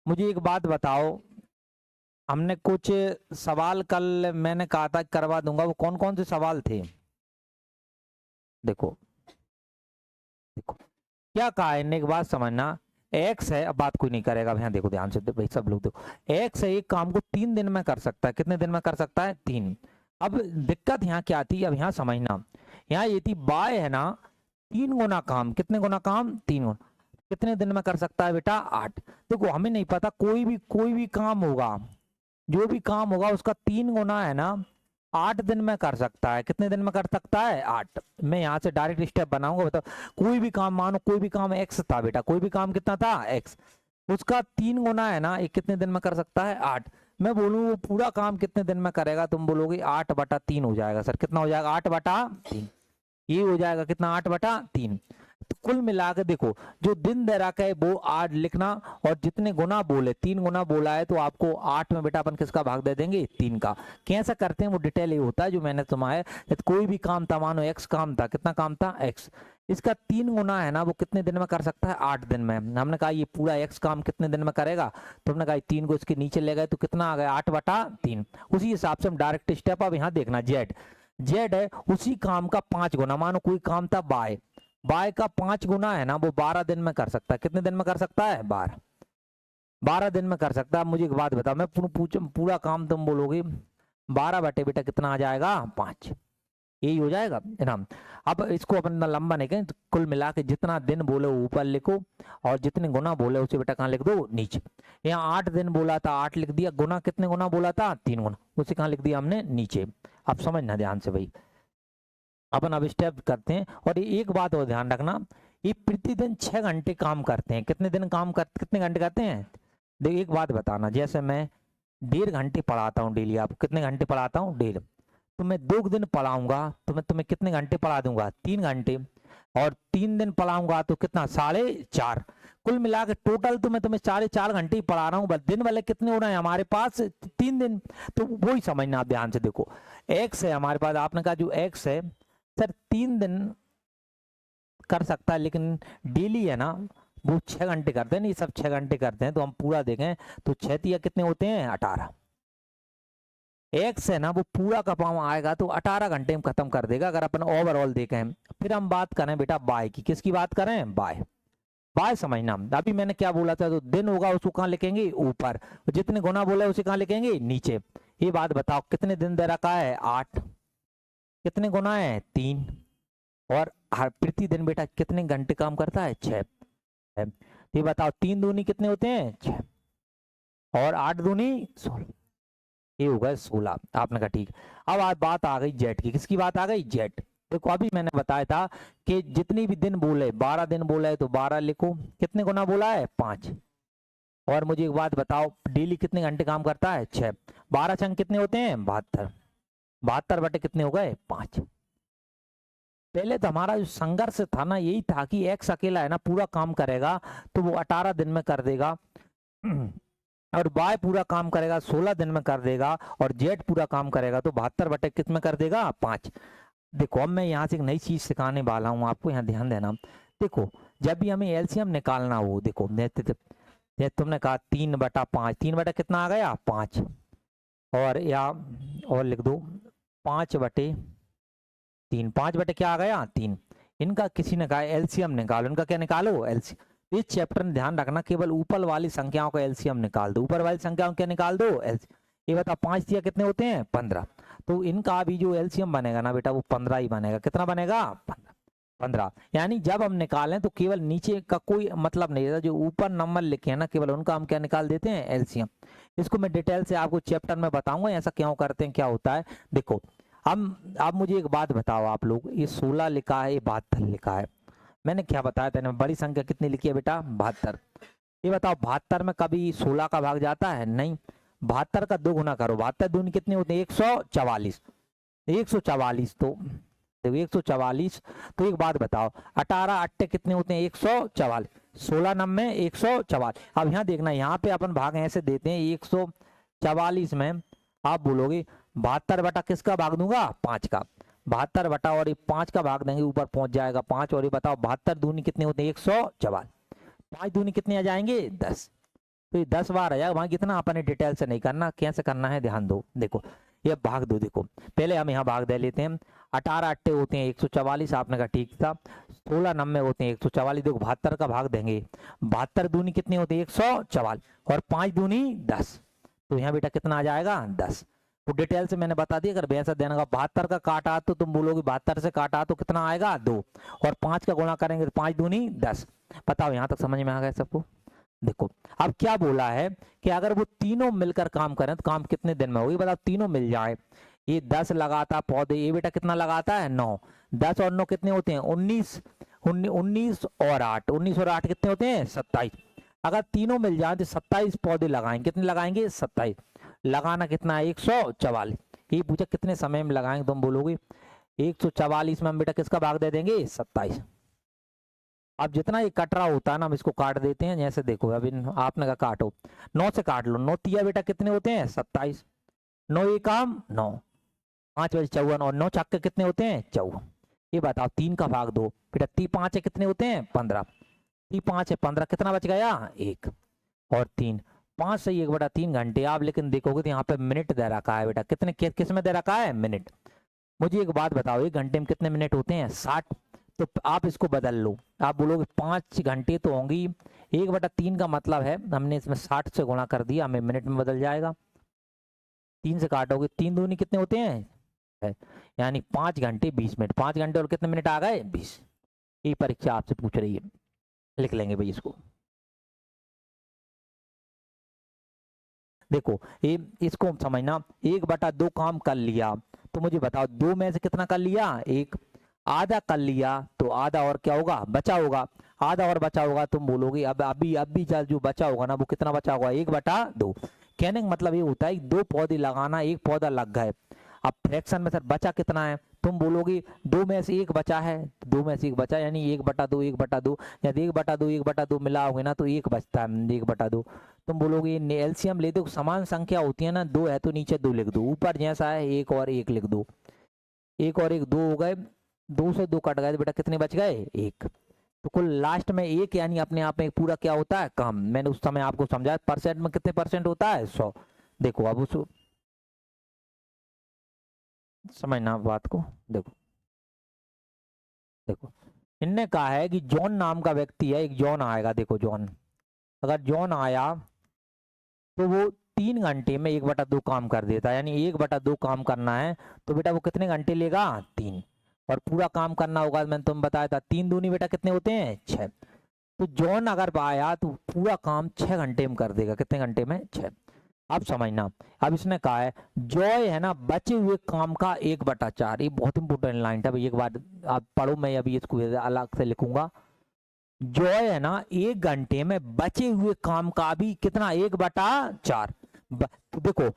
मुझे एक बात बताओ, हमने कुछ सवाल कल मैंने कहा था करवा दूंगा, वो कौन कौन से सवाल थे? देखो देखो क्या कहा है, एक बात समझना। एक्स है, अब बात कोई नहीं करेगा भैया, देखो ध्यान से भाई सब लोग देखो। एक्स है, एक काम को 3 दिन में कर सकता है, कितने दिन में कर सकता है? 3। अब दिक्कत यहाँ क्या थी, अब यहाँ समझना। यहाँ ये थी बाय है ना, 3 गुना काम, कितने गुना काम? 3 गुना। कितने दिन में कर सकता है बेटा? 8। देखो हमें नहीं पता, कोई भी काम होगा, जो भी काम होगा उसका 3 गुना है ना 8 दिन में कर सकता है। कितने दिन में कर सकता है? 8। मैं यहाँ से डायरेक्ट स्टेप बनाऊंगा, बताओ। कोई भी काम, मानो कोई भी काम एक्स था बेटा, कोई भी काम कितना था? एक्स। उसका 3 गुना है ना, एक कितने दिन में कर सकता है? 8। मैं बोलूँ वो पूरा काम कितने दिन में करेगा, तुम बोलोगे 8/3 हो जाएगा सर। कितना हो जाएगा? 8/3। ये हो जाएगा कितना? 8/3। तो कुल मिला के देखो, जो दिन दे रखा है वो 8 लिखना, और जितने गुना बोले, 3 गुना बोला है तो आपको 8 में बेटा अपन किसका भाग दे देंगे? 3 का। कैसा करते हैं वो डिटेल ये होता है जो मैंने तुम्हारे, कोई भी काम था, मानो एक्स काम था, कितना काम था? एक्स। इसका 3 गुना है ना, वो कितने दिन में कर सकता है? 8 दिन में। हमने कहा ये पूरा एक्स काम कितने दिन में करेगा, तो हमने कहा 3 को इसके नीचे ले गए तो कितना आ गया? 8/3। उसी हिसाब से हम डायरेक्ट स्टेप, अब यहाँ देखना जेड। जेड है उसी काम का 5 गुना, मानो कोई काम था बाय, बाय का 5 गुना है ना, वो 12 दिन में कर सकता है। कितने दिन में कर सकता है? 12 दिन में कर सकता है। मुझे एक बात बताओ, मैं पूरा काम तुम बोलोगे 12 बटे बेटा कितना आ जाएगा? 5। यही हो जाएगा इनाम। अब इसको अपन लंबा नहीं करें, तो कुल मिला के जितना दिन बोले ऊपर लिखो, और जितने गुना बोले उसे बेटा कहाँ लिख दो? नीचे। यहाँ 8 दिन बोला था, 8 लिख दिया। गुना कितने गुना बोला था? 3 गुना, उसे कहाँ लिख दिया हमने? नीचे। अब समझना ध्यान से भाई, अपन अब स्टेप करते हैं। और एक बात और ध्यान रखना, ये प्रतिदिन 6 घंटे काम करते हैं। कितने दिन काम कर, कितने घंटे करते हैं? देखिए एक बात बताना, जैसे मैं 1.5 घंटे पढ़ाता हूँ डेली, आपको कितने घंटे पढ़ाता हूँ? 1.5। तो मैं 2 दिन पढ़ाऊंगा तो मैं तुम्हें कितने घंटे पढ़ा दूंगा? 3 घंटे। और 3 दिन पढ़ाऊंगा तो कितना? 4.5। कुल मिला के टोटल तो मैं तुम्हें 4.5 घंटे ही पढ़ा रहा हूँ, बस दिन वाले कितने हो रहे हैं हमारे पास? 3 दिन। तो वही समझना आप ध्यान से। देखो एक्स है हमारे पास, आपने कहा जो एक्स है सर 3 दिन कर सकता है, लेकिन डेली है ना वो 6 घंटे करते हैं, नहीं सब 6 घंटे करते हैं। तो हम पूरा देखें तो 6 कितने होते हैं? 18। एक्स है ना वो पूरा का पाँव आएगा तो 18 घंटे में खत्म कर देगा, अगर अपन ओवरऑल देखें। फिर हम बात करें बेटा बाय की, किसकी बात करें? बाय। बाय समझना, अभी मैंने क्या बोला था, तो दिन होगा उसको कहाँ लिखेंगे? ऊपर। जितने गुना बोले उसे कहाँ लिखेंगे? नीचे। ये बात बताओ, कितने दिन दे रखा है? 8। कितने गुना है? 3। और हर प्रतिदिन बेटा कितने घंटे काम करता है? 6। ये बताओ 3 दूनी कितने होते हैं? 6। और 8 दूनी 16। ये होगा 16। आपने कहा ठीक। अब आज बात आ गई जेड की, किसकी बात आ गई? जेड। देखो अभी मैंने बताया था कि जितनी भी दिन बोले, 12 दिन बोला है तो 12 लिखो। कितने गुना बोला है? 5। और मुझे एक बात बताओ, डेली कितने घंटे काम करता है? 6। 12 छंग कितने होते हैं? 72। 72 बटे कितने हो गए? 5। पहले तो हमारा जो संघर्ष था ना, यही था कि एक्स अकेला है ना पूरा काम करेगा तो वो 18 दिन में कर देगा, और वाई पूरा काम करेगा 16 दिन में कर देगा, और जेड पूरा काम करेगा तो 72 बटे कित में कर देगा? 5। देखो अब मैं यहाँ से एक नई चीज सिखाने वाला हूँ आपको, यहाँ ध्यान देना। देखो जब भी हमें एलसीएम निकालना हो, देखो तुमने कहा 3/5, 3 बटा कितना आ गया? 5। और या और लिख दो 5/3। 5 बटे क्या आ गया? 3। इनका किसी ने कहा एलसीएम निकालो, इनका क्या निकालो? एलसीएम। इस चैप्टर में ध्यान रखना, केवल ऊपर वाली संख्याओं का एलसीएम निकाल दो, ऊपर वाली संख्याओं क्या निकाल दो? एलसीएम। ये बता 5 दिया कितने होते हैं? 15। तो इनका भी जो एलसीएम बनेगा ना बेटा वो 15 ही बनेगा। कितना बनेगा? 15। यानी जब हम निकालें तो केवल नीचे का कोई मतलब नहीं रहता, जो ऊपर नंबर लिखे हैं ना केवल उनका हम क्या निकाल देते हैं? एलसीएम। इसको मैं डिटेल से आपको चैप्टर में बताऊंगा ऐसा क्यों करते हैं, क्या होता है। देखो हम, आप मुझे एक बात बताओ, आप लोग ये 16 लिखा है, ये 72 लिखा है, मैंने क्या बताया था? बड़ी संख्या कितनी लिखी है बेटा? 72। ये बताओ 72 में कभी 16 का भाग जाता है? नहीं। 72 का 2 गुना करो, 72 दूनी कितने होते हैं? 144। 144 तो देखो 144। तो एक बात बताओ 18 अट्टे कितने होते हैं? 144। 16 नंबे 144। अब यहाँ देखना, यहाँ पे अपन भाग ऐसे देते हैं 144 में, आप बोलोगे 72 बटा किसका भाग दूंगा? 5 का। 72 बटा और ये 5 का भाग देंगे, ऊपर पहुंच जाएगा 5। और ये बताओ 72 दूनी कितने होते हैं? 144। 5 दूनी कितने आ जाएंगे? 10। तो ये 10 बार आ जाएगा। वहां कितना अपने डिटेल से नहीं करना, कैसे करना है ध्यान दो। देखो ये भाग दो, देखो पहले हम यहाँ भाग दे लेते हैं। 18 अट्टे होते हैं 144, आपने कहा ठीक था। 16 नब्बे होते हैं 144, देखो 72 का भाग देंगे। 72 दूनी कितने होते हैं 144, और 5 दूनी 10, तो यहाँ बेटा कितना आ जाएगा 10। तो डिटेल से मैंने बता दिया। अगर बेहतर देने का 72 का काटा तो तुम बोलोगे 72 से काटा तो कितना आएगा 2, और 5 का गुणा करेंगे तो 5 दूनी 10। बताओ यहाँ तक समझ में आ गया सबको। देखो अब क्या बोला है कि अगर वो तीनों मिलकर काम करें तो काम कितने दिन में होगी, बताओ तीनों मिल जाए। ये 10 लगाता पौधे, ये बेटा कितना लगाता है 9, 10 और 9 कितने होते हैं 19, 19 और 8, 19 और 8 कितने होते हैं 27। अगर तीनों मिल जाए तो 27 पौधे लगाएंगे, कितने लगाएंगे 27। लगाना कितना है 144। ये पूछा कितने समय में लगाएंगे, तुम बोलोगे 144 में हम बेटा किसका भाग दे देंगे 27। अब जितना ये कटरा होता है ना हम इसको काट देते हैं। जैसे देखो अभी आपने कहा काटो, 9 से काट लो, 9 तिया बेटा कितने होते हैं 27, 9 ये काम 9, 5 बजे 54, और 9 छक्के कितने होते हैं 54। ये बताओ 3 का भाग दो बेटा, 3 5 है कितने होते हैं 15, 3 5 है 15, कितना बच गया 1, और 3 5 से 1/3 घंटे। आप लेकिन देखोगे तो यहाँ पे मिनट दे रखा है बेटा, कितने किस में दे रखा है मिनट। मुझे एक बात बताओ, 1 घंटे में कितने मिनट होते हैं 60, तो आप इसको बदल लो। आप बोलोगे 5 घंटे तो होंगी, 1/3 का मतलब है हमने इसमें 60 से गुणा कर दिया, हमें मिनट में बदल जाएगा। 3 से काटोगे 3 दूनी कितने होते हैं, यानी 5 घंटे 20 मिनट, 5 घंटे और कितने मिनट आ गए 20। ये परीक्षा आपसे पूछ रही है, लिख लेंगे भाई इसको। देखो ये इसको समझना, 1/2 काम कर लिया तो मुझे बताओ 2 में से कितना कर लिया 1, आधा कर लिया तो आधा और क्या होगा बचा होगा, आधा और बचा होगा। तुम बोलोगे अब अभी जो बचा होगा ना वो कितना बचा होगा 1/2। कहने का मतलब ये होता है 2 पौधे लगाना, 1 पौधा लग गए। अब फ्रैक्शन में सर बचा कितना है, तुम बोलोगे 2 में से 1 बचा है, 2 में से 1 बचा यानी 1/2 1/2, यदि 1/2 1/2 मिलाओगे ना तो 1 बचता है 1/2। तुम बोलोगे एलसीएम ले दो, समान संख्या होती है ना, 2 है तो नीचे 2 लिख दो, ऊपर जैसा है 1 और 1 लिख दो। 1 और 1 2 हो गए, 2 से 2 कट गए तो बेटा कितने बच गए 1। तो कुल लास्ट में 1 यानी अपने आप में पूरा क्या होता है काम। मैंने उस समय आपको समझाया परसेंट में कितने परसेंट होता है 100। देखो अब उस समझना बात को। देखो देखो इनने कहा है कि जॉन नाम का व्यक्ति है, एक जॉन आएगा। देखो जॉन, अगर जॉन आया तो वो 3 घंटे में 1/2 काम कर देता है, यानी 1/2 काम करना है तो बेटा वो कितने घंटे लेगा 3, और पूरा काम करना होगा मैंने तुम बताया था 3 दूनी बेटा कितने होते हैं 6। तो जॉन अगर आया तो पूरा काम 6 घंटे में कर देगा, कितने घंटे में 6। अब समझना, अब इसने कहा है जॉय है ना बचे हुए काम का 1/4। ये बहुत इंपॉर्टेंट लाइन था भाई, एक बार आप पढ़ो, मैं अभी इसको अलग से लिखूंगा। जॉय है ना 1 घंटे में बचे हुए काम का भी कितना 1/4। तो देखो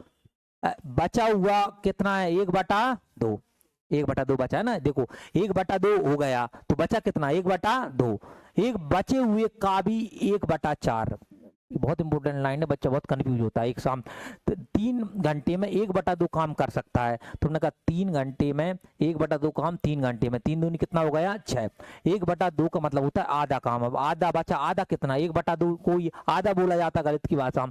बचा हुआ कितना है 1/2, 1/2 बचा है ना। देखो 1/2 हो गया तो बचा कितना 1/2, एक बचे हुए का भी 1/4। बहुत इंपॉर्टेंट लाइन है, बच्चा बहुत कंफ्यूज होता है। एक शाम 3 घंटे में 1/2 काम कर सकता है, तुमने कहा 3 घंटे में 1/2 काम 3 घंटे में, 3 दूनी कितना हो गया 6। 1/2 का मतलब होता है आधा काम। अब आधा बचा, आधा कितना 1/2 को आधा बोला जाता है गणित की भाषा।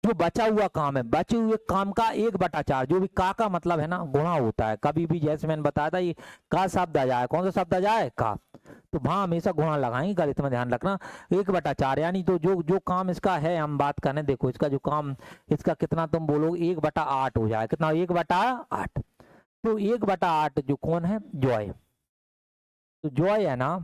जो बचा हुआ काम है, बचे हुए काम का 1/4, जो भी का मतलब है ना गुणा होता है। कभी भी जैसे मैंने बताया था ये का शब्द आ जाए, कौन सा शब्द आ जाए का, तो वहां हमेशा गुणा लगाएंगे, गणित में ध्यान रखना। 1/4 यानी तो जो काम इसका है हम बात करें, देखो इसका जो काम इसका कितना तुम बोलोगे 1/8 हो जाए, कितना 1/8। तो 1/8 जो कौन है जॉय, तो जॉय है ना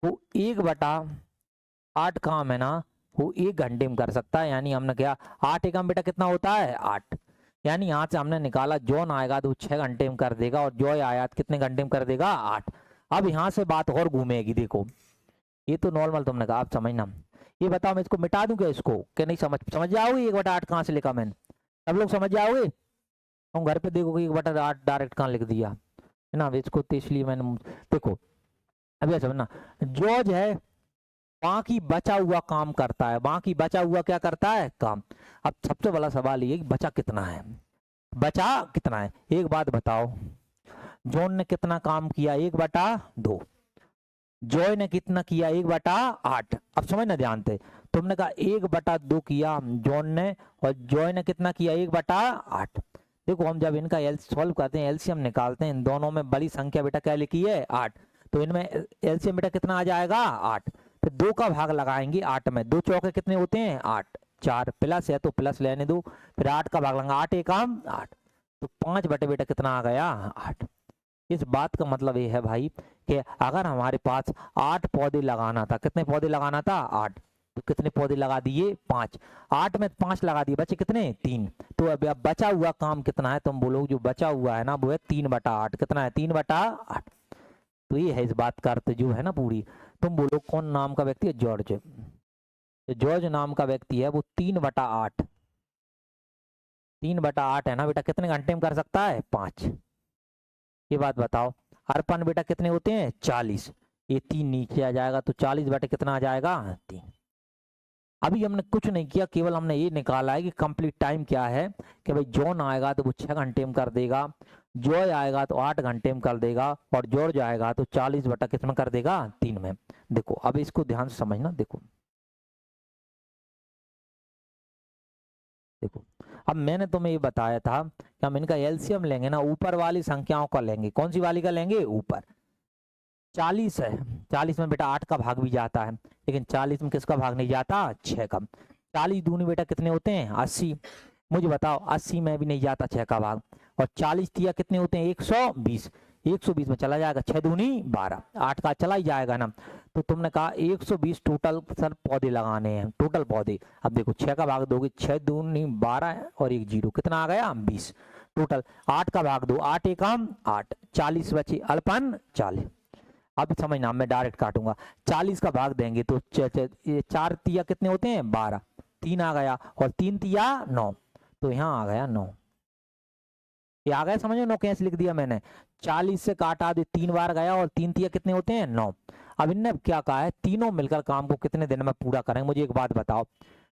वो 1/8 काम है ना वो 1 घंटे में कर सकता है। यानी हमने क्या 8 एकम बेटा कितना होता है 8, यानी यहाँ से हमने निकाला जॉन आएगा तो 6 घंटे में कर देगा, और जॉय आया तो कितने घंटे में कर देगा 8। अब यहाँ से बात और घूमेगी। देखो ये तो नॉर्मल तुमने कहा, आप समझना। ये बताओ मैं इसको मिटा दूं क्या इसको, कि नहीं समझ जाओगे 1/8 कहाँ से लिखा मैंने, सब लोग समझ जाओगे। तुम घर पे देखोगे 1/8 डायरेक्ट कहाँ लिख दिया है ना, इसको तो इसलिए मैंने देखो अब ये समझना। जॉर्ज है बाकी बचा हुआ काम करता है, बाकी बचा हुआ क्या करता है काम। अब सबसे बड़ा सवाल ये बचा कितना है, बचा कितना है। एक बात बताओ जॉन ने कितना काम किया 1/2, जॉय ने कितना किया 1/8। अब समझ ना ध्यान से, तुमने कहा 1/2 किया जॉन ने और जॉय ने कितना किया 1/8। देखो हम जब इनका एल सॉल्व करते हैं, एलसीएम निकालते हैं, इन दोनों में बड़ी संख्या बेटा क्या लिखी है 8, तो इनमें एलसीएम बेटा कितना आ जाएगा 8। फिर 2 का भाग लगाएंगे 8 में, 2 चौके कितने होते हैं 8, 4 प्लस है तो प्लस लेने दो, फिर 8 का भाग लगाएंगे 8 एकम 8, तो 5 बटे बेटा कितना आ गया 8। इस बात का मतलब ये है भाई कि अगर हमारे पास 8 पौधे लगाना था, कितने पौधे लगाना था 8, तो कितने पौधे लगा दिए 5, 8 में 5 लगा दिए, बचे कितने 3। तो अब बचा हुआ काम कितना है, तुम बोलो जो बचा हुआ है ना वो है 3/8। कितना है 3/8। तो ये है इस बात का अर्थ जो है ना पूरी। तुम बोलो कौन नाम का व्यक्ति है, जॉर्ज। जॉर्ज नाम का व्यक्ति है वो 3/8, 3/8 है ना बेटा, कितने घंटे में कर सकता है 5। ये बात बताओ। अर्पण बेटा कितने होते हैं 40, ये 3 नीचे आ जाएगा तो 40 बटे कितना आ जाएगा 3। अभी हमने कुछ नहीं किया, केवल हमने ये निकाला है कि कंप्लीट टाइम क्या है, कि भाई जॉन आएगा तो वो 6 घंटे में कर देगा, जॉय आएगा तो 8 घंटे में कर देगा, और जॉर्ज आएगा तो 40 बटा कितना कर देगा 3 में। देखो अब इसको ध्यान से समझना। देखो देखो अब मैंने तुम्हें ये बताया था कि हम इनका एलसीएम लेंगे ना, ऊपर वाली संख्याओं का लेंगे। कौन सी वाली का लेंगे, ऊपर। 40 है, 40 में बेटा 8 का भाग भी जाता है, लेकिन 40 में किसका भाग नहीं जाता 6 का। 40 दूनी बेटा कितने होते हैं 80। मुझे बताओ 80 में भी नहीं जाता 6 का भाग, और 40 तिया कितने होते हैं 120, 120 में चला जाएगा 6 दूनी 12, 8 का चला ही जाएगा ना। तो तुमने कहा 120 टोटल सर पौधे लगाने हैं, टोटल पौधे। अब देखो 6 का भाग दोगे, 6 दूनी 12 और 1 0, कितना आ गया 20 टोटल। 8 का भाग दो, 8 एकम 8, 40 बचे अल्पन 40। अब समझना, मैं डायरेक्ट काटूंगा। 40 का भाग देंगे तो 4 तिया कितने होते हैं 12, 3 आ गया, और 3 तिया 9, तो यहाँ आ गया 9। ये आ गया समझो 9 कैसे लिख दिया मैंने। 40 से काटा दे 3 बार गया, और 3 तिया कितने होते हैं 9। अब इनने क्या कहा है, तीनों मिलकर काम को कितने दिन में पूरा करेंगे। मुझे एक बात बताओ,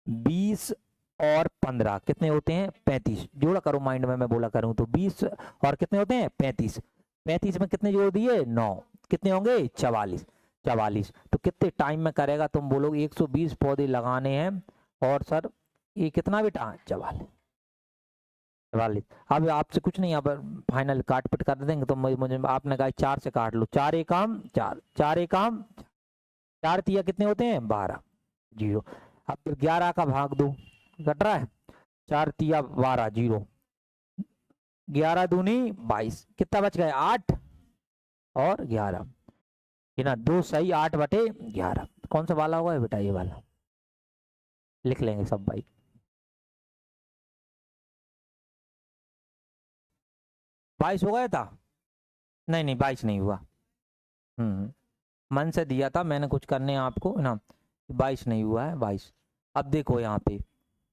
20 और 15 कितने होते हैं 35, जोड़ा करो माइंड में मैं बोला करूं तो 20 और कितने होते हैं 35, 35 में कितने जोड़ दिए 9, कितने होंगे 44, 44। तो कितने टाइम में करेगा, तुम बोलो 120 पौधे लगाने हैं, और सर ये कितना बेटा 44, 44। अब आपसे कुछ नहीं, अब फाइनल काट पिट कर देंगे तो मुझे आपने कहा 4 से काट लो, 4 एकम 4, 4 एकम 4 तिया कितने होते हैं 12 0। अब फिर 11 का भाग दो, कट रहा है, 4 तिया 12 0, 11 दूनी 22, कितना बच गया 8 और 11, है ना 2 सही 8 बटे 11। कौन सा वाला होगा बेटा, ये वाला लिख लेंगे सब भाई। बाईस हो गया था, नहीं नहीं 22 नहीं हुआ। मन से दिया था मैंने, कुछ करने आपको ना, 22 नहीं हुआ है 22। अब देखो यहाँ पे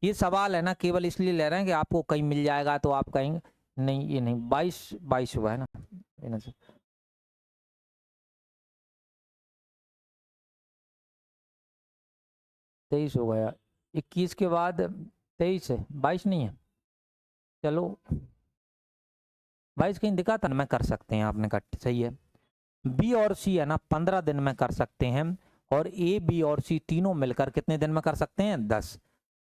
ये सवाल है ना, केवल इसलिए ले रहे हैं कि आपको कहीं मिल जाएगा तो आप कहेंगे नहीं ये नहीं, 22 22 हुआ है ना, 23 हो गया, 21 के बाद 23 है, 22 नहीं है। चलो 22 कहीं दिखा था ना, मैं कर सकते हैं, आपने कहा सही है। बी और सी है ना 15 दिन में कर सकते हैं, और ए बी और सी तीनों मिलकर कितने दिन में कर सकते हैं 10।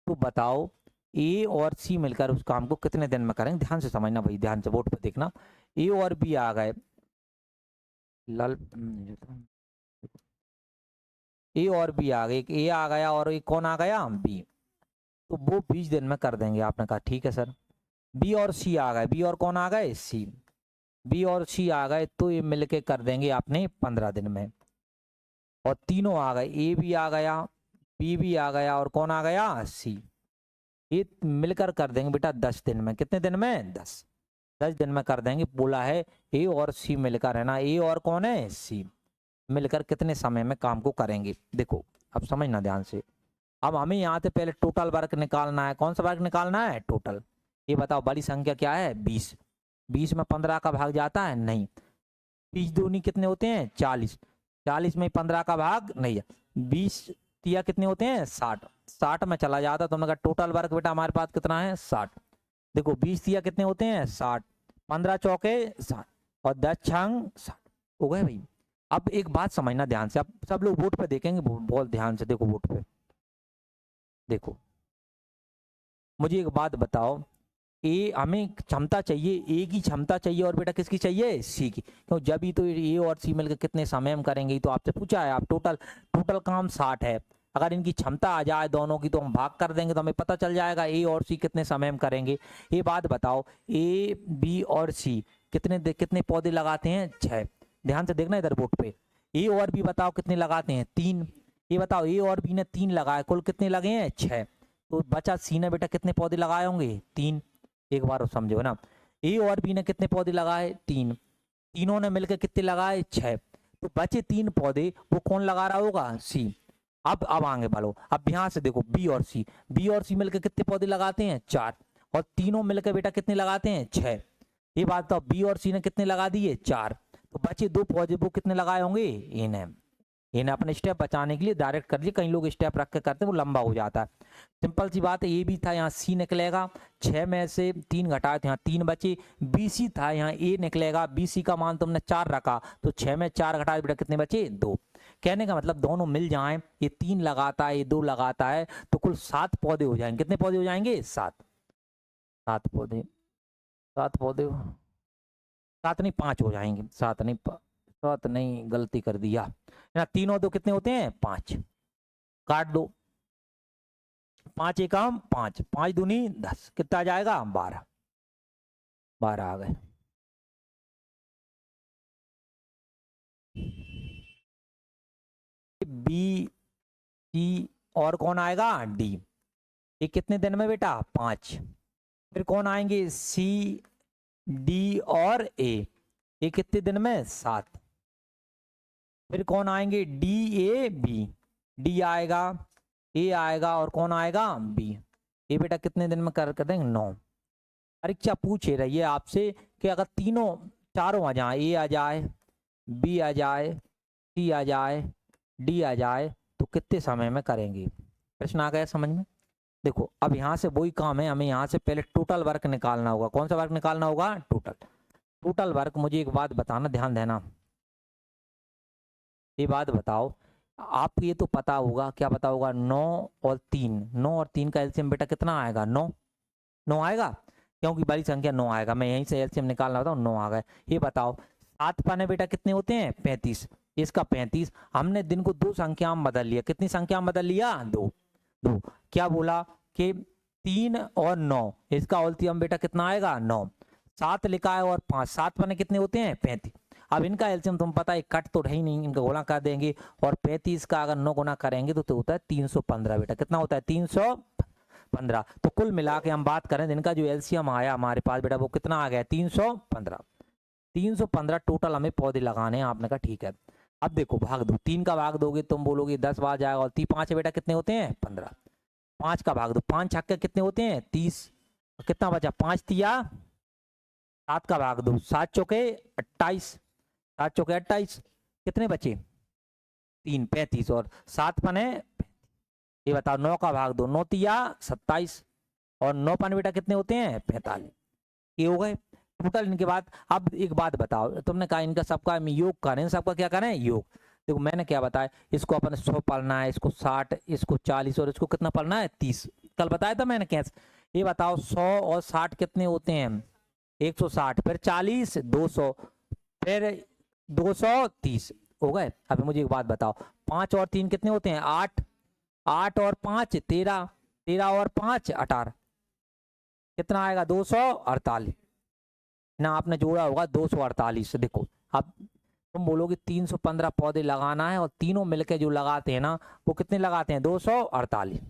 तो बताओ ए और सी मिलकर उस काम को कितने दिन में करेंगे। ध्यान से समझना भाई, ध्यान से बोर्ड पे देखना। ए और बी आ गए, लाल ए और बी आ गए, ए आ गया और एक कौन आ गया बी, तो वो 20 दिन में कर देंगे। आपने कहा ठीक है सर। बी और सी आ गए, बी और कौन आ गए सी, बी और सी आ गए तो ये मिलके कर देंगे आपने 15 दिन में। और तीनों आ गए, ए भी आ गया, बी भी आ गया, और कौन आ गया सी, ये मिलकर कर देंगे बेटा 10 दिन में। कितने दिन में 10 दिन में कर देंगे। बोला है ए और सी मिलकर, है ना, ए और कौन है सी मिलकर कितने समय में काम को करेंगे। देखो अब समझना ध्यान से। अब हमें यहाँ से पहले टोटल वर्क निकालना है। कौन सा वर्क निकालना है टोटल। ये बताओ बड़ी संख्या क्या है 20, 20 में 15 का भाग जाता है नहीं, 20 दूनी कितने होते हैं 40, 40 में 15 का भाग नहीं है, 20 तिया कितने होते हैं 60, 60 में चला जाता। तुमने कहा टोटल वर्क बेटा हमारे पास कितना है 60। देखो 20 तिया कितने होते हैं 60, 15 चौके 60 और 10 छंग 60 हो गए भाई। अब एक बात समझना ध्यान से, अब सब लोग बोर्ड पे देखेंगे, बहुत ध्यान से देखो बोर्ड पे देखो। मुझे एक बात बताओ, ए हमें क्षमता चाहिए, ए की क्षमता चाहिए और बेटा किसकी चाहिए, सी की। क्यों, जब ही तो ए और सी मिलकर कितने समय में करेंगे, तो आपसे पूछा है। आप टोटल टोटल काम 60 है, अगर इनकी क्षमता आ जाए दोनों की तो हम भाग कर देंगे तो हमें पता चल जाएगा ए और सी कितने समय में करेंगे। ये बात बताओ, ए बी और सी कितने पौधे लगाते हैं, 6। ध्यान से देखना इधर बोर्ड पे। ए और बी बताओ कितने लगाते हैं, 3। ये बताओ ए और बी ने 3 लगाए, कुल कितने लगे हैं, 6। तो बचा सी ने बेटा कितने पौधे लगाए होंगे, 3। एक बार और समझो ना, ए और बी ने कितने पौधे लगाए, 3। तीनों ने मिलकर कितने लगाए, 6। तो बचे 3 पौधे, वो कौन लगा रहा होगा, सी। अब आगे बढ़ो, अब यहाँ से देखो बी और सी मिलकर कितने पौधे लगाते हैं, 4। और तीनों मिलकर बेटा कितने लगाते हैं, 6। ये बात तो बी और सी ने कितने लगा दिए, 4। तो बचे 2 पौधे, वो कितने लगाए होंगे, इन्हें इन्हें अपने स्टेप बचाने के लिए डायरेक्ट कर लिए, कई लोग स्टेप रख के करते हैं वो लंबा हो जाता है। सिंपल सी बात है, ये भी था, यहाँ सी निकलेगा, 6 में से 3 घटाए तो यहाँ 3 बचे। बी सी था, यहाँ ए निकलेगा, बी सी का मान तुमने 4 रखा, तो 6 में 4 घटाए बेटा कितने बचे, 2। कहने का मतलब दोनों मिल जाएं, ये 3 लगाता है, ये 2 लगाता है, तो कुल 7 पौधे हो जाएंगे। कितने पौधे हो जाएंगे, 7। 7 पौधे, 7 पौधे, 7 नहीं 5 हो जाएंगे, 7 नहीं 7 नहीं, गलती कर दिया। यहाँ 3 और 2 कितने होते हैं, 5। काट दो, 5 एकम 5, 5 दूनी 10, कितना आ जाएगा, 12। 12 आ गए। बी सी और कौन आएगा, डी। ये कितने दिन में बेटा, 5। फिर कौन आएंगे, सी डी और ए, ये कितने दिन में, 7। फिर कौन आएंगे, डी ए बी, डी आएगा, ए आएगा और कौन आएगा, बी। ये बेटा कितने दिन में कर देंगे, 9। परीक्षा पूछ रही है आपसे कि अगर तीनों चारों आ जाए, ए आ जाए, बी आ जाए, सी आ जाए, डी आ जाए, तो कितने समय में करेंगे। प्रश्न आ गया समझ में। देखो अब यहाँ से वही काम है, हमें यहाँ से पहले टोटल वर्क निकालना होगा। कौन सा वर्क निकालना होगा, टोटल वर्क। मुझे एक बात बताना, ध्यान देना, ये बात बताओ, आपको ये तो पता होगा, क्या पता होगा, 9 और 3, 9 और 3 का एलसीएम बेटा कितना आएगा, 9। 9 आएगा, क्योंकि बड़ी संख्या 9 आएगा, मैं यहीं से एलसीएम निकालना होता हूँ, 9 आ गए। ये बताओ 7 पाने बेटा कितने होते हैं, 35। इसका 35, हमने दिन को 2 संख्या में बदल लिया। कितनी संख्या में बदल लिया, 2। 2 क्या बोला कि 3 और 9, इसका एलसीएम बेटा कितना आएगा, 9। 7 लिखा है और 5, 7 पाने कितने होते हैं, 35। अब इनका एलसीएम तुम पता है कट तो है ही नहीं, इनका गुणा कर देंगे, और 35 का अगर 9 गुना करेंगे तो होता है 315 बेटा। कितना होता है, 315। तो कुल मिला के हम बात करें, इनका जो एलसीएम आया हमारे पास बेटा, वो कितना आ गया, 315। 315 टोटल हमें पौधे लगाने हैं। आपने कहा ठीक है। अब देखो भाग दो, 3 का भाग दोगे तुम बोलोगे 10 बार जाएगा, और 5 बेटा कितने होते हैं, 15। 5 का भाग दो, 5 छक्के कितने होते हैं, 30। कितना बचा, 5 तिया 7 का भाग दो, 7 चौके 28, 7 चौके 28, कितने बचे, 3, 35, और 7 पने, ये बताओ 9 का भाग दो, 9 तिया 27, और 9 पन बेटा कितने होते हैं, 45। ये हो गए टोटल इनके बाद। अब एक बात बताओ, तुमने कहा इनका सबका योग करें, सबका क्या करें, योग। देखो मैंने क्या बताया, इसको अपन 100 पढ़ना है, इसको 60, इसको 40, और इसको कितना पढ़ना है, 30। कल बताया था मैंने कैसे। ये बताओ 100 और 60 कितने होते हैं, 160, फिर 40 200, फिर 230 हो गए। अब मुझे एक बात बताओ, 5 और 3 कितने होते हैं, 8, 8 और 5 13, 13 और 5 18, कितना आएगा, 248 ना। आपने जोड़ा होगा 248। देखो अब तुम बोलोगे 315 पौधे लगाना है, और तीनों मिलके जो लगाते हैं ना, वो कितने लगाते हैं, 248।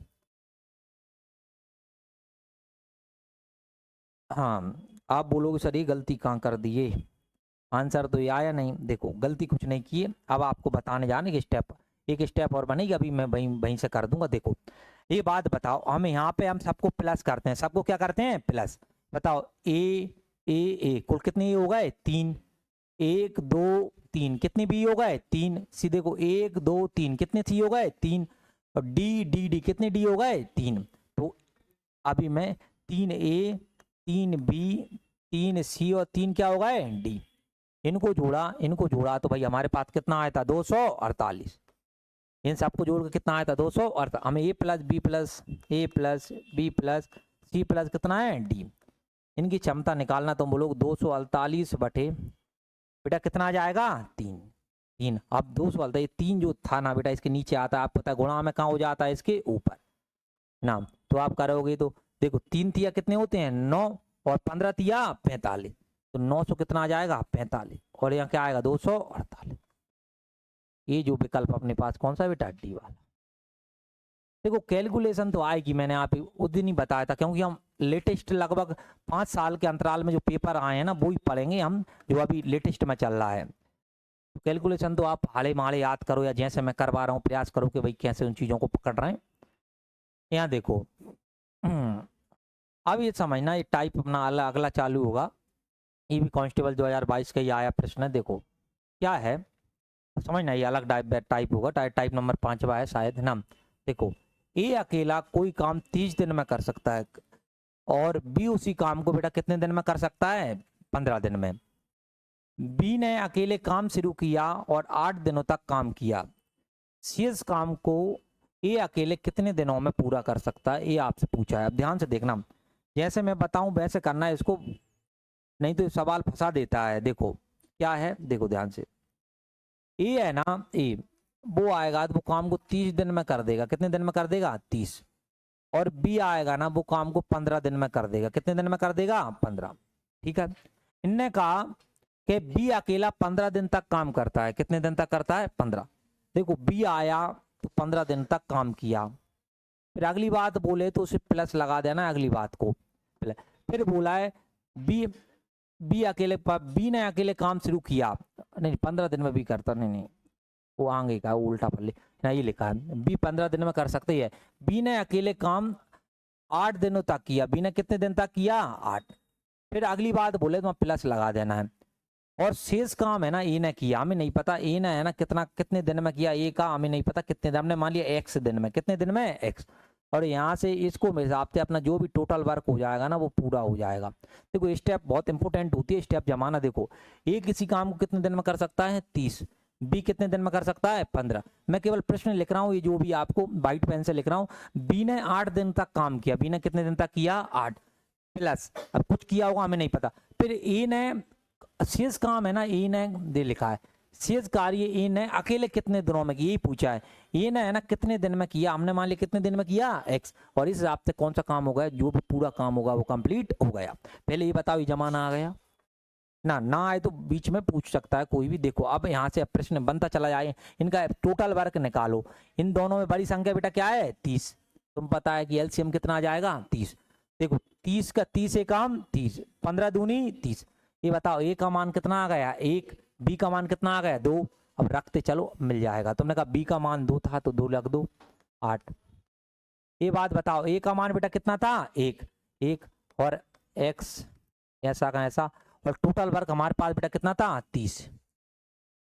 हाँ आप बोलोगे सर ये गलती कहाँ कर दिए, आंसर तो ये आया नहीं। देखो गलती कुछ नहीं की है, अब आपको बताने जाने के स्टेप, एक स्टेप और बनेगी, अभी मैं वहीं वहीं से कर दूंगा। देखो ये बात बताओ, हम यहाँ पे हम सबको प्लस करते हैं, सबको क्या करते हैं, प्लस। बताओ ए कुल कितने हो गए, 3, 1 2 3, कितने बी हो गए, 3। सीधे को 1 2 3, कितने सी हो गए, 3। और डी डी डी, कितने डी हो गए, 3। तो अभी मैं 3 ए 3 बी 3 सी और 3 क्या हो गए, डी। इनको जोड़ा तो भाई हमारे पास कितना आया था 248। इन सबको जोड़ के कितना आया था 248। हमें A plus B plus C plus कितना है डी, इनकी क्षमता निकालना। तो बोलो 248 बटे बेटा कितना आ जाएगा 3। 3 अब 248, ये 3 जो था ना बेटा इसके नीचे आता है, आप पता है गुणा में कहाँ हो जाता है इसके ऊपर ना। तो आप करोगे तो देखो 3 तिया कितने होते हैं 9 और 15 तिया 45, तो 900 कितना आ जाएगा 45 और यहाँ क्या आएगा 248। ये जो विकल्प अपने पास कौन सा बेटा डी वाला। देखो कैलकुलेशन तो आएगी, मैंने आप उस दिन ही बताया था, क्योंकि हम लेटेस्ट लगभग 5 साल के अंतराल में जो पेपर आए हैं ना वो ही पढ़ेंगे हम, जो अभी लेटेस्ट में चल रहा है। तो कैलकुलेशन तो आप हाले माले याद करो, या जैसे मैं करवा रहा हूँ प्रयास करो कि भाई कैसे उन चीज़ों को पकड़ रहे हैं। यहाँ देखो अब ये समझना, ये टाइप अपना अगला चालू होगा। ये भी कांस्टेबल 2022 का ही आया प्रश्न है। देखो क्या है समझना, ये अलग टाइप होगा, टाइप नंबर 5वां है शायद ना। देखो ए अकेला कोई काम 30 दिन में कर सकता है और बी उसी काम को बेटा कितने दिन में कर सकता है 15 दिन में। बी ने अकेले काम शुरू किया और 8 दिनों तक काम किया, शेष काम को ए अकेले कितने दिनों में पूरा कर सकता है, ये आपसे पूछा है। अब ध्यान से देखना, जैसे मैं बताऊं वैसे करना है इसको, नहीं तो सवाल फंसा देता है। देखो क्या है, देखो ध्यान से, ए है ना ए, वो आएगा तो वो काम को 30 दिन में कर देगा। कितने दिन में कर देगा 30। और बी आएगा ना वो काम को 15 दिन में कर देगा। कितने दिन में कर देगा 15। ठीक है, इनने कहा कि बी अकेला 15 दिन तक काम करता है। कितने दिन तक करता है 15। देखो बी आया तो 15 दिन तक काम किया, फिर अगली बात बोले तो उसे प्लस लगा देना अगली बात को। फिर बोला है बी बी ने अकेले काम शुरू किया, नहीं 15 दिन में भी करता, नहीं वो आगे का उल्टा पल्ले ना, ये लिखा है बी 15 दिन में कर सकते है। बी ने अकेले काम 8 दिनों तक किया। बी ने कितने दिन तक किया 8। फिर अगली बात बोले तो प्लस लगा देना है। और शेष काम है ना ए ने किया, हमें नहीं पता ए ने है ना कितने दिन में किया, ए का हमें नहीं पता कितने दिन, हमने मान लिया एक्स दिन में। कितने दिन में एक्स, और यहाँ से इसको हिसाब से अपना जो भी टोटल वर्क हो जाएगा ना वो पूरा हो जाएगा। देखो स्टेप बहुत इंपॉर्टेंट होती है, स्टेप जमाना। देखो ए किसी काम को कितने दिन में कर सकता है 30, बी कितने दिन में कर सकता है 15। मैं केवल प्रश्न लिख रहा हूँ, ये जो भी आपको व्हाइट पेन से लिख रहा हूँ। बी ने 8 दिन तक काम किया, बी ने कितने दिन तक किया 8 प्लस, अब कुछ किया होगा हमें नहीं पता। फिर ए ने शेष काम है ना, ए ने दे लिखा है शेष कार्य ए ने अकेले कितने दिनों में किया, यही पूछा है। ए ने है ना कितने दिन में किया, हमने मान लिया कितने दिन में किया एक्स, और इस हिसाब से कौन सा काम हो गया, जो भी पूरा काम होगा वो कंप्लीट हो गया। पहले ये बताओ ये जमाना आ गया ना आए तो बीच में पूछ सकता है कोई भी। देखो अब यहाँ से प्रश्न बनता चला जाए, इनका टोटल वर्क निकालो। इन दोनों में बड़ी संख्या बेटा क्या है 30, तुम पता है कि एलसीएम कितना आ जाएगा 30। देखो 30 का 30 काम 30, 15 दूनी 30। ये बताओ ए का मान कितना आ गया 1, बी का मान कितना आ गया 2। अब रखते चलो मिल जाएगा। तुमने कहा बी का मान 2 था तो 2 लग दो 8। ये बात बताओ ए का मान बेटा कितना था 1 और एक्स ऐसा का ऐसा, और टोटल वर्क हमारे पास बेटा कितना था 30।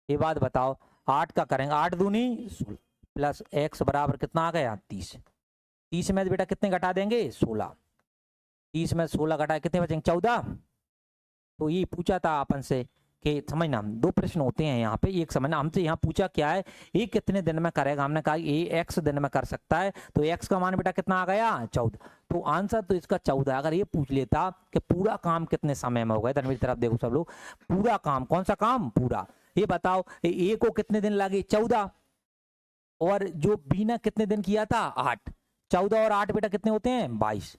ये बात बताओ 8 का करेंगे 8 दूनी 16 प्लस एक्स बराबर कितना आ गया 30। 30 में बेटा कितने घटा देंगे 16, 30 में 16 घटाए कितने बचेंगे 14। तो ये पूछा था अपन से कि समझना दो प्रश्न होते हैं यहाँ पे, एक समझना हमसे यहाँ पूछा क्या है ये कितने दिन में करेगा, हमने कहा ये एक्स दिन में कर सकता है। तो एक्स का मान बेटा कितना आ गया 14, तो आंसर तो इसका 14। अगर ये पूछ लेता कि पूरा काम कितने समय में हो गया, तो मेरी तरफ देखो सब लोग, पूरा काम कौन सा काम पूरा, ये बताओ ए को कितने दिन लगे 14, और जो बी ने कितने दिन किया था 8, 14 और 8 बेटा कितने होते हैं 22।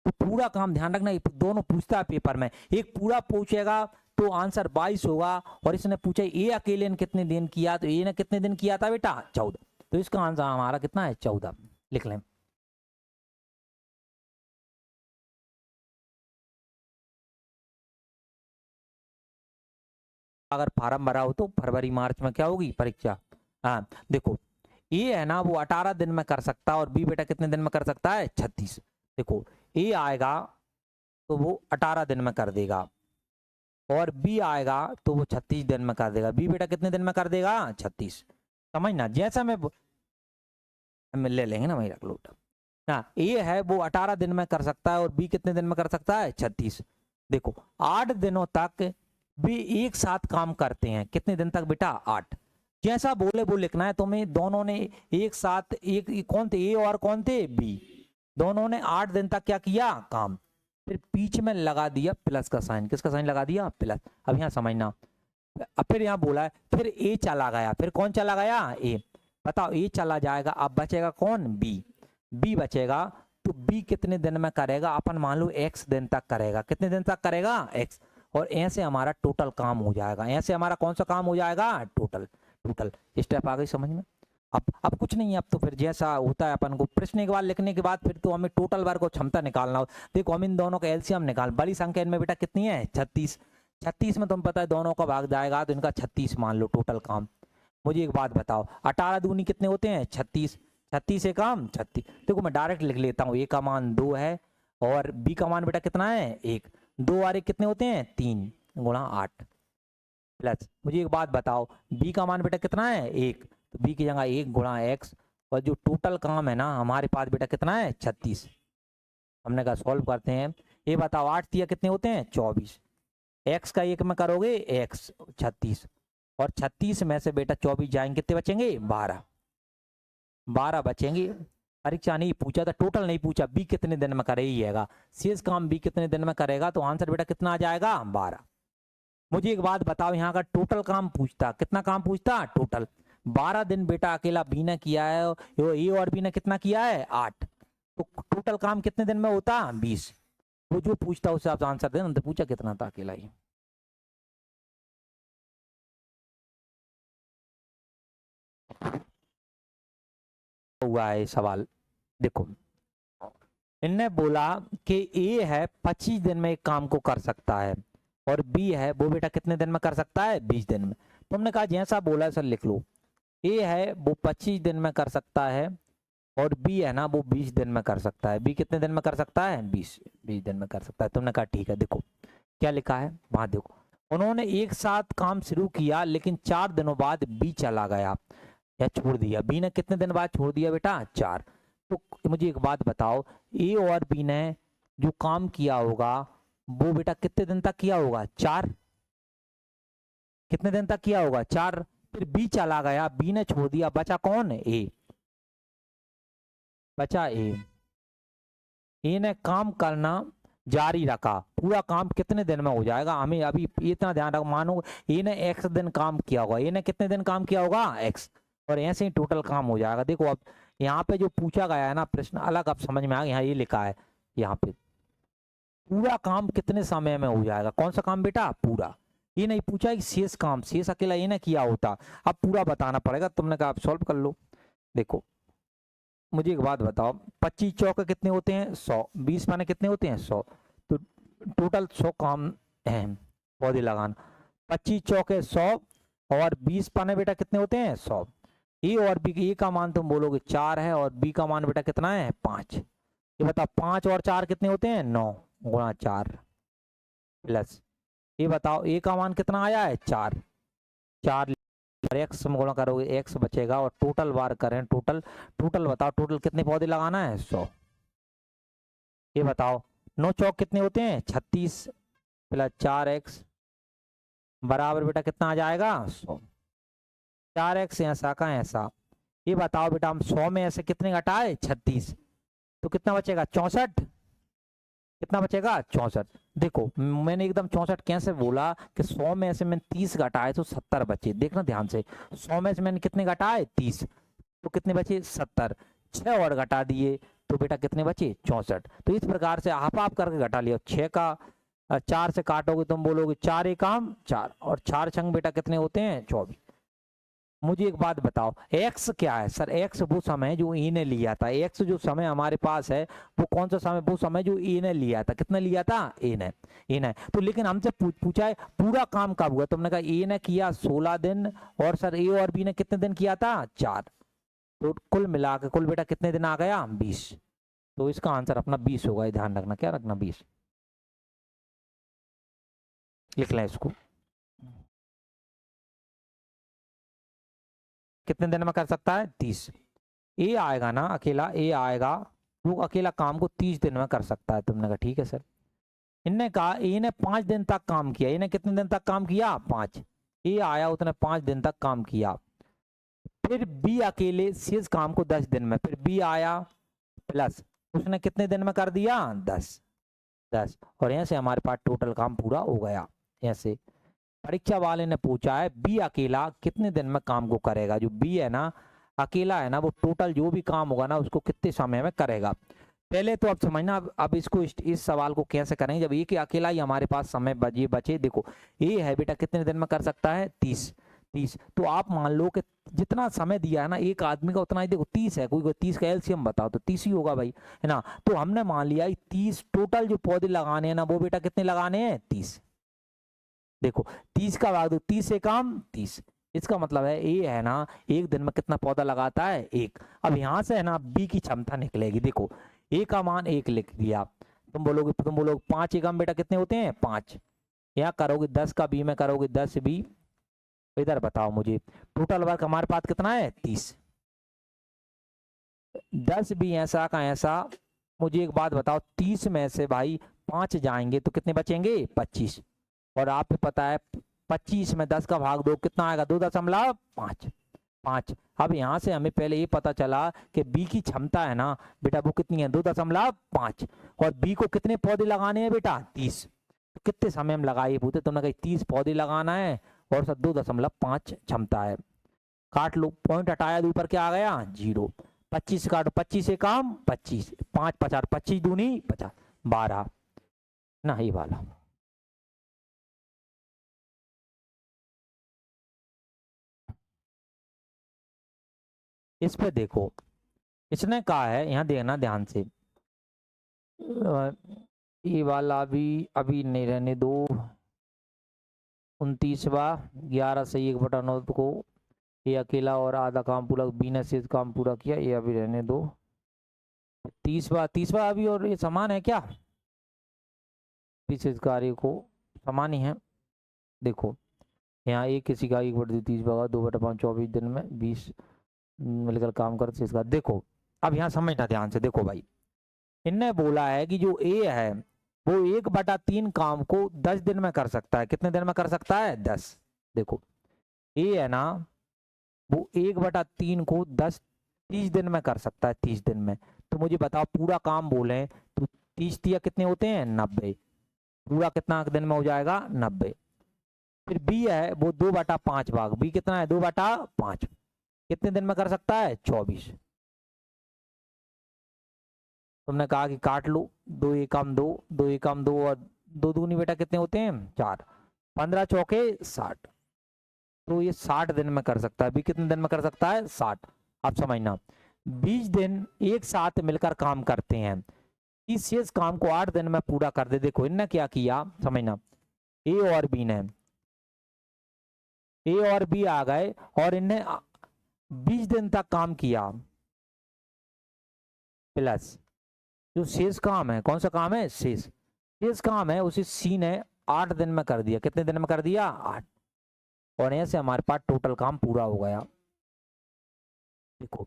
तो पूरा काम ध्यान रखना, दोनों पूछता है पेपर में, एक पूरा पूछेगा तो आंसर 22 होगा, और इसने पूछा ए अकेले ने कितने दिन किया, तो ए ने कितने दिन किया था बेटा 14, तो इसका आंसर हमारा कितना है 14, लिख लें। अगर फार्म भरा हो तो फरवरी मार्च में क्या होगी परीक्षा। हाँ देखो ए है ना वो 18 दिन में कर सकता है, और बी बेटा कितने दिन में कर सकता है 36। देखो ए आएगा तो वो 18 दिन में कर देगा, और बी आएगा तो वो 36 दिन में कर देगा। बी बेटा कितने दिन में कर देगा 36, समझना जैसा मैं ले लेंगे ना वही रख लो ना। ए है वो 18 दिन में कर सकता है, और बी कितने दिन में कर सकता है 36। देखो 8 दिनों तक वे एक साथ काम करते हैं कितने दिन तक बेटा 8। जैसा बोले वो लिखना है तुम्हें। दोनों ने एक साथ कौन थे ए और कौन थे बी, दोनों ने 8 दिन तक क्या किया काम। फिर बीच में लगा दिया प्लस का साइन, किसका साइन लगा दिया प्लस। अब यहाँ समझना, अब फिर यहाँ बोला है फिर ए चला गया, फिर कौन चला गया ए। बताओ ए चला जाएगा, अब बचेगा कौन बी, बी बचेगा। तो बी कितने दिन में करेगा, अपन मान लो x दिन तक करेगा, कितने दिन तक करेगा x। और ऐसे हमारा टोटल काम हो जाएगा, ऐसे हमारा कौन सा काम हो जाएगा टोटल। टोटल स्टेप आ गई समझ में। अब कुछ नहीं है, अब तो फिर जैसा होता है अपन को प्रश्न एक बार लिखने के बाद फिर तो हमें टोटल वर्ग को क्षमता निकालना हो। देखो हम इन दोनों का एलसीएम निकाल, बड़ी संख्या इनमें बेटा कितनी है 36, 36 में तुम पता है दोनों का भाग जाएगा तो इनका 36 मान लो टोटल काम। मुझे एक बात बताओ 18 दूनी कितने होते हैं 36, 36 से काम 36। देखो मैं डायरेक्ट लिख लेता हूँ, ए का मान 2 है और बी का मान बेटा कितना है 1, 2 और 1 कितने होते हैं 3 गुणा 8 प्लस। मुझे एक बात बताओ बी का मान बेटा कितना है 1, तो बी की जगह 1 गुणा x और जो टोटल काम है ना हमारे पास बेटा कितना है 36। हमने कहा सॉल्व करते हैं। ये बताओ 8 तिया कितने होते हैं 24, x का 1 में करोगे x 36 और 36 में से बेटा 24 जाएंगे कितने बचेंगे 12, 12 बचेंगे। परीक्षा नहीं पूछा था, टोटल नहीं पूछा, बी कितने दिन में करेगा, शेष काम बी कितने दिन में करेगा, तो आंसर बेटा कितना आ जाएगा 12। मुझे एक बात बताओ यहाँ का टोटल काम पूछता, कितना काम पूछता टोटल, 12 दिन बेटा अकेला बी ने किया है, ए और बी ने कितना किया है 8, तो टोटल काम कितने दिन में होता 20। वो जो पूछता उस हिसाब से आंसर देना, तो पूछा कितना था अकेला ही। हुआ है सवाल, देखो इनने बोला कि ए है 25 दिन में एक काम को कर सकता है और बी है वो बेटा कितने दिन में कर सकता है 20 दिन में। तो हमने कहा जैसा बोला सर लिख लो, ए है वो 25 दिन में कर सकता है और बी है ना वो 20 दिन में कर सकता है। बी कितने दिन में कर सकता है 20 दिन में कर सकता है। तुमने कहा ठीक है, देखो क्या लिखा है वहां देखो, उन्होंने एक साथ काम शुरू किया लेकिन 4 दिनों बाद बी चला गया या छोड़ दिया। बी ने कितने दिन बाद छोड़ दिया बेटा 4। तो मुझे एक बात बताओ ए और बी ने जो काम किया होगा वो बेटा कितने दिन तक किया होगा 4, कितने दिन तक किया होगा 4। फिर बी चला गया, बी ने छोड़ दिया, बचा कौन ए, बचा ए ने काम करना जारी रखा। पूरा काम कितने दिन में हो जाएगा, हमें अभी इतना ध्यान रखो, मानो ए ने x दिन काम किया होगा, ए ने कितने दिन काम किया होगा x, और ऐसे ही टोटल काम हो जाएगा। देखो अब यहाँ पे जो पूछा गया है ना प्रश्न अलग, अब समझ में आ गया, यहाँ ये लिखा है यहाँ पे पूरा काम कितने समय में हो जाएगा। कौन सा काम बेटा पूरा, ये नहीं पूछा कि शेष काम, शेष अकेला ये ना किया होता, अब पूरा बताना पड़ेगा। तुमने कहा आप सॉल्व कर लो। देखो मुझे एक बात बताओ 25 चौके कितने होते हैं 100, 20 पाने कितने होते हैं 100, तो टोटल 100 काम है पौधे लगाना। 25 चौके 100 और 20 पाने बेटा कितने होते हैं 100। ए और बी, ए का मान तुम बोलोगे 4 है और बी का मान बेटा कितना है 5। ये बताओ 5 और 4 कितने होते हैं 9 गुणा 4 प्लस, ये बताओ ए का मान कितना आया है 4, 4 और एक्स गुणा करोगे एक्स बचेगा और टोटल बार करें, टोटल टोटल बताओ टोटल कितने पौधे लगाना है 100। ये बताओ 9 चौक कितने होते हैं 36 प्लस 4x बराबर बेटा कितना आ जाएगा 100। 4x ऐसा का ऐसा। ये बताओ बेटा हम 100 में ऐसे कितने घटाए 36, तो कितना बचेगा 64, कितना बचेगा 64। देखो मैंने एकदम 64 कैसे बोला कि 100 में से मैंने 30 घटाए तो 70 बचे। देखना ध्यान से 100 में से मैंने कितने घटाए 30, तो कितने बचे 70, 6 और घटा दिए तो बेटा कितने बचे 64। तो इस प्रकार से आप करके घटा लिया। 6 का 4 से काटोगे तुम बोलोगे 4 एक काम 4 और 4 छंग बेटा कितने होते हैं 24। मुझे एक बात बताओ x क्या है सर, x वो समय जो e ने लिया था, x जो समय हमारे पास है वो कौन सा समय, वो समय जो e ने लिया था, कितना लिया था e ने। तो लेकिन हमसे पूछा है पूरा काम कब हुआ, तुमने कहा e ने किया 16 दिन और सर a और b ने कितने दिन किया था 4, तो कुल मिला के कुल बेटा कितने दिन आ गया 20। तो इसका आंसर अपना 20 होगा, ध्यान रखना, क्या रखना 20 लिख लें इसको। कितने दिन में कर सकता है 30। ए आएगा ना अकेला, ए आएगा वो अकेला काम को 30 दिन में कर सकता है। तुमने कहा ठीक है सर। इनने कहा ए ने 5 दिन तक काम किया, इन्हें कितने दिन तक काम किया 5, ए आया उसने 5 दिन तक काम किया। फिर बी अकेले शेष काम को 10 दिन में, फिर बी आया प्लस उसने कितने दिन में कर दिया 10 10, और यहाँ से हमारे पास टोटल काम पूरा हो गया। ऐसे परीक्षा वाले ने पूछा है बी अकेला कितने दिन में काम को करेगा, जो बी है ना अकेला है ना वो टोटल जो भी काम होगा ना उसको कितने समय में करेगा। पहले तो अब समझना, अब इसको इस सवाल को कैसे करेंगे जब ये अकेला ही हमारे पास समय बचे। देखो ये है बेटा कितने दिन में कर सकता है 30 30, तो आप मान लो कि जितना समय दिया है ना एक आदमी का उतना ही, देखो 30 है, कोई 30 का एलसीएम बताओ तो 30 ही होगा भाई, है ना। तो हमने मान लिया 30 टोटल जो पौधे लगाने हैं ना वो बेटा कितने लगाने हैं 30। देखो 30 का भाग दो 30 से काम 30, इसका मतलब है ए है ना एक दिन में कितना पौधा लगाता है 1। अब यहां से है ना बी की क्षमता निकलेगी। देखो ए का मान 1 लिख दिया, तुम बोलोगे 5 एकम बेटा कितने होते हैं 5, यहाँ करोगे 10 का बी में करोगे 10 बी, इधर बताओ मुझे टोटल वर्क हमारे पास कितना है 30, 10 बी ऐसा का ऐसा। मुझे एक बात बताओ 30 में से भाई 5 जाएंगे तो कितने बचेंगे 25, और आपको पता है 25 में 10 का भाग दो कितना आएगा 2.5 5। अब यहाँ से हमें पहले ये पता चला कि बी की क्षमता है ना बेटा वो कितनी है 2.5, और बी को कितने पौधे लगाने हैं बेटा 30, तो कितने समय में लगाइए पूछते, तुमने कहा 30 पौधे लगाना है और सर 2.5 क्षमता है। काट लो, पॉइंट हटाया तो ऊपर क्या आ गया 0, 25 काटो 25 से काम 25, 5 50 25 दूनी 50 12 ना, ये वाला। इस पे देखो इसने कहा है, यहाँ देखना ध्यान से, ये वाला अभी नहीं रहने दो, 29वां 11 से 1/9 को ये अकेला और आधा काम पूरा, बी ने शेष काम पूरा किया, ये अभी रहने दो। 30वां अभी, और ये समान है क्या विशेष कार्य को समान ही है। देखो यहाँ एक किसी का 1/30 भागा 2/5 24 दिन में 20 मिलकर काम करते इसका। देखो अब यहाँ समझना ध्यान से, देखो भाई इनने बोला है कि जो ए है वो 1/3 काम को 10 दिन में कर सकता है, कितने दिन में कर सकता है 10। देखो ए है ना वो 1/3 को 30 दिन में कर सकता है, 30 दिन में। तो मुझे बताओ पूरा काम बोले तो 30 दिया कितने होते हैं 90, पूरा कितना दिन में हो जाएगा 90। फिर बी है वो 2/5 भाग, बी कितना है 2/5, कितने दिन में कर सकता है 24। तुमने कहा कि काट लो, 2 एकम 2 2 एकम 2 और 2 दूनी बेटा कितने होते हैं 4, 15 चौके 60, तो ये 60 दिन में कर सकता है। बी कितने दिन में कर सकता है 60। आप समझना 20 दिन एक साथ मिलकर काम करते हैं, इस शेष काम को 8 दिन में पूरा कर दे। देखो इनने क्या किया समझना, ए और बी ने, ए और बी आ गए और इनने 20 दिन तक काम किया, प्लस जो शेष काम है, कौन सा काम है शेष काम है, उसे सी ने 8 दिन में कर दिया। कितने दिन में कर दिया 8, और यहाँ से हमारे पास टोटल काम पूरा हो गया। देखो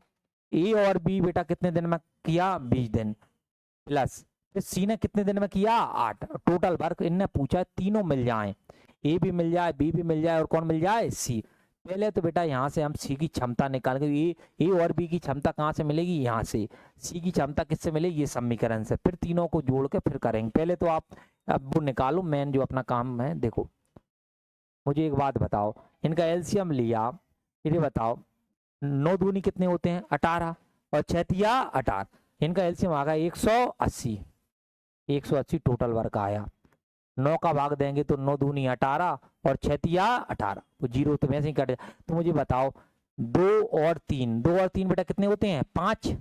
ए और बी बेटा कितने दिन में किया 20 दिन, प्लस फिर सी ने कितने दिन में किया 8, टोटल वर्क इनने पूछा तीनों मिल जाए, ए भी मिल जाए बी भी मिल जाए और कौन मिल जाए सी। पहले तो बेटा यहाँ से हम सी की क्षमता निकाल के, ए और बी की क्षमता कहाँ से मिलेगी यहाँ से, सी की क्षमता किससे मिलेगी ये समीकरण से, फिर तीनों को जोड़ के फिर करेंगे। पहले तो आप अब वो निकालो मेन जो अपना काम है। देखो मुझे एक बात बताओ, इनका एलसीएम लिया, ये बताओ 9 दूनी कितने होते हैं 18 और 6 तिया 18, इनका एलसीएम आ गया 180, 180 टोटल वर्क आया। 9 का भाग देंगे तो 9 दूनी 18 और 6 तिया 18, तो 0 तो वैसे ही कट। तो मुझे बताओ 2 और 3 बेटा कितने होते हैं 5,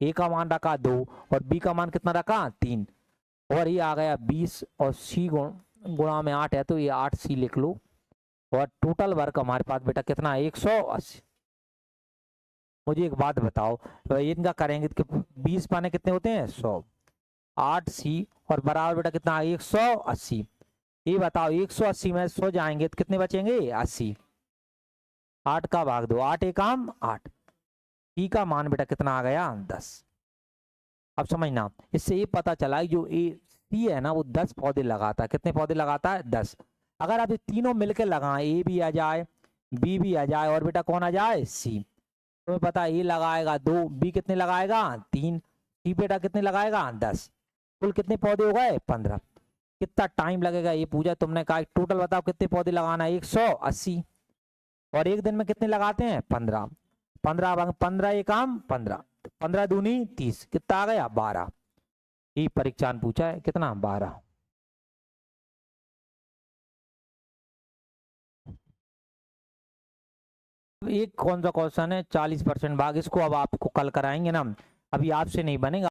ए का मान रखा 2 और बी का मान कितना रखा 3, और ये आ गया 20 और सी गुणा में 8 है तो ये 8 सी लिख लो, और टोटल वर्क हमारे पास बेटा कितना है 180। मुझे एक बात बताओ तो इनका करेंगे तो 20 पाने कितने होते हैं 100, 8 सी और बराबर बेटा कितना 180। ये बताओ 180 में 100 जाएंगे तो कितने बचेंगे 80, 8 का भाग दो 8 एकम 8, सी का मान बेटा कितना आ गया 10। अब समझना इससे ये पता चला जो ए व्यक्ति है ना वो 10 पौधे लगाता है। कितने पौधे लगाता है? 10। अगर आप ये तीनों मिलकर लगाएं, ए भी आ जाए, बी भी आ जाए और बेटा कौन आ जाए? सी। तुम्हें पता है ए लगाएगा 2, बी कितने लगाएगा? 3, सी बेटा कितने लगाएगा? 10। कुल कितने पौधे हो गए? 15। कितना टाइम लगेगा ये पूछा तुमने, कहा टोटल बताओ कितने पौधे लगाना है? 180। और एक दिन में कितने लगाते हैं? 15। 15 15 एक काम 15, 15 दूनी 30, कितना आ गया? 12। ये परीक्षा में पूछा है, कितना? 12। एक कौन सा क्वेश्चन है 40% भाग, इसको अब आपको कल कराएंगे ना, अभी आपसे नहीं बनेगा।